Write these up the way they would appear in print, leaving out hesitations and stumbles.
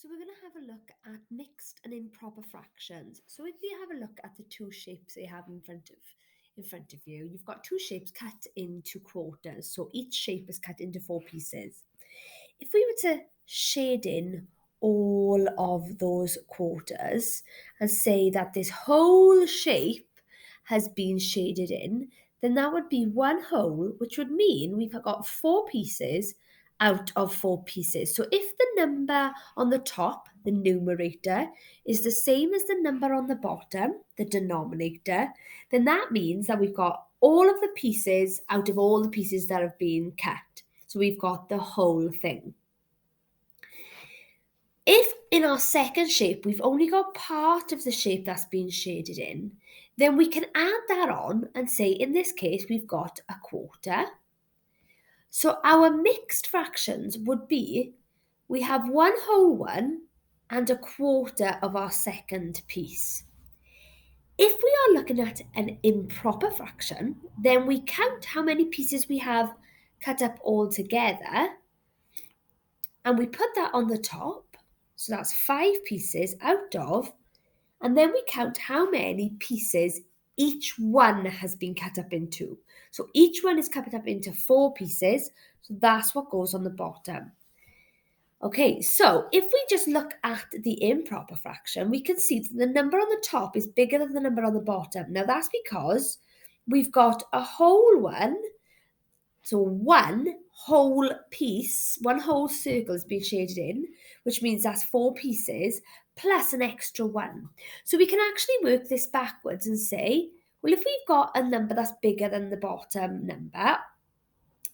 So we're going to have a look at mixed and improper fractions. So if you have a look at the two shapes you have in front of you, you've got two shapes cut into quarters. So each shape is cut into 4 pieces. If we were to shade in all of those quarters and say that this whole shape has been shaded in, then that would be one whole, which would mean we've got 4 pieces out of 4 pieces. So if the number on the top, the numerator, is the same as the number on the bottom, the denominator, then that means that we've got all of the pieces out of all the pieces that have been cut. So we've got the whole thing. If in our second shape we've only got part of the shape that's been shaded in, then we can add that on and say in this case we've got a quarter. So our mixed fractions would be we have one whole one and a quarter of our second piece. If we are looking at an improper fraction, then we count how many pieces we have cut up all together and we put that on the top. So that's 5 pieces out of, and then we count how many pieces each one has been cut up into. So each one is cut up into 4 pieces, so that's what goes on the bottom. Okay, so if we just look at the improper fraction, we can see that the number on the top is bigger than the number on the bottom. Now that's because we've got a whole one. So one whole piece, one whole circle has been shaded in, which means that's 4 pieces plus an extra one. So we can actually work this backwards and say, well, if we've got a number that's bigger than the bottom number,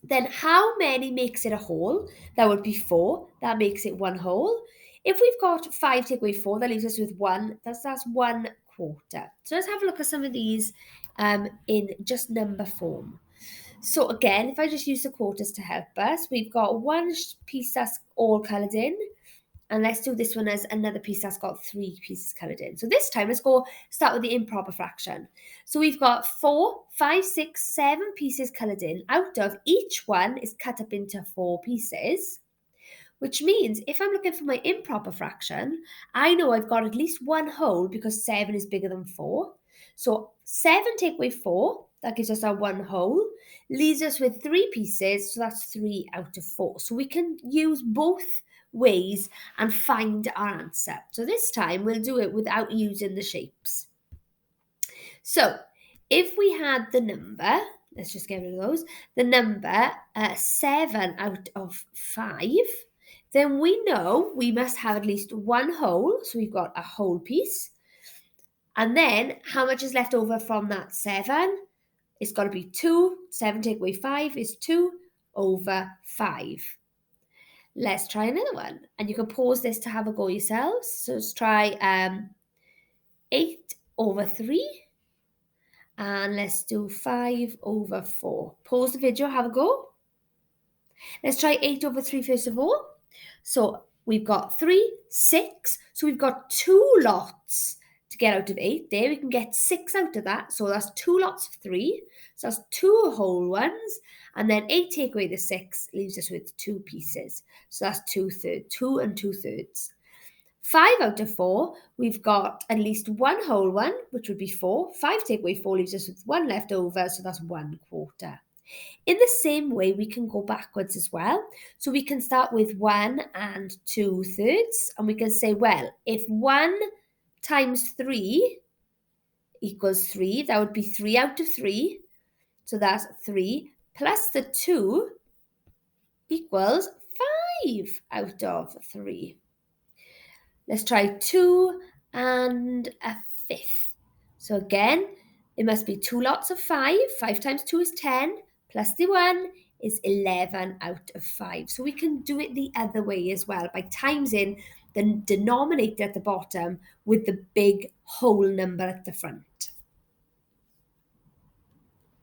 then how many makes it a whole? That would be 4. That makes it one whole. If we've got 5 take away 4, that leaves us with 1. That's 1 quarter. So let's have a look at some of these in just number form. So again, if I just use the quarters to help us, we've got one piece that's all coloured in, and let's do this one as another piece that's got 3 pieces coloured in. So this time, let's start with the improper fraction. So we've got 4, 5, 6, 7 pieces coloured in, out of each one is cut up into 4 pieces, which means if I'm looking for my improper fraction, I know I've got at least one whole because 7 is bigger than 4. So 7 take away 4, that gives us our one whole, leaves us with 3 pieces, so that's 3 out of 4. So we can use both ways and find our answer. So this time we'll do it without using the shapes. So if we had the number, let's just get rid of those, the number 7 out of 5, then we know we must have at least one whole, so we've got a whole piece. And then how much is left over from that 7? It's got to be 2. 7 take away 5 is 2 over 5. Let's try another one. And you can pause this to have a go yourselves. So let's try 8 over 3. And let's do 5 over 4. Pause the video, have a go. Let's try 8 over 3 first of all. So we've got 3, 6. So we've got 2 lots to get out of 8 there. We can get 6 out of that. So that's 2 lots of 3. So that's 2 whole ones. And then 8 take away the 6 leaves us with 2 pieces. So that's 2/3, 2 and 2/3. 5 out of 4, we've got at least one whole one, which would be 4. 5 take away 4 leaves us with 1 left over, so that's 1 quarter. In the same way, we can go backwards as well. So we can start with 1 and 2/3, and we can say, well, if 1 times 3 equals 3, that would be 3 out of 3. So that's 3 plus the 2 equals 5 out of 3. Let's try 2 and a 5th. So again, it must be 2 lots of 5. 5 times 2 is 10, plus the 1 is 11 out of 5. So we can do it the other way as well by timesing the denominator at the bottom with the big whole number at the front.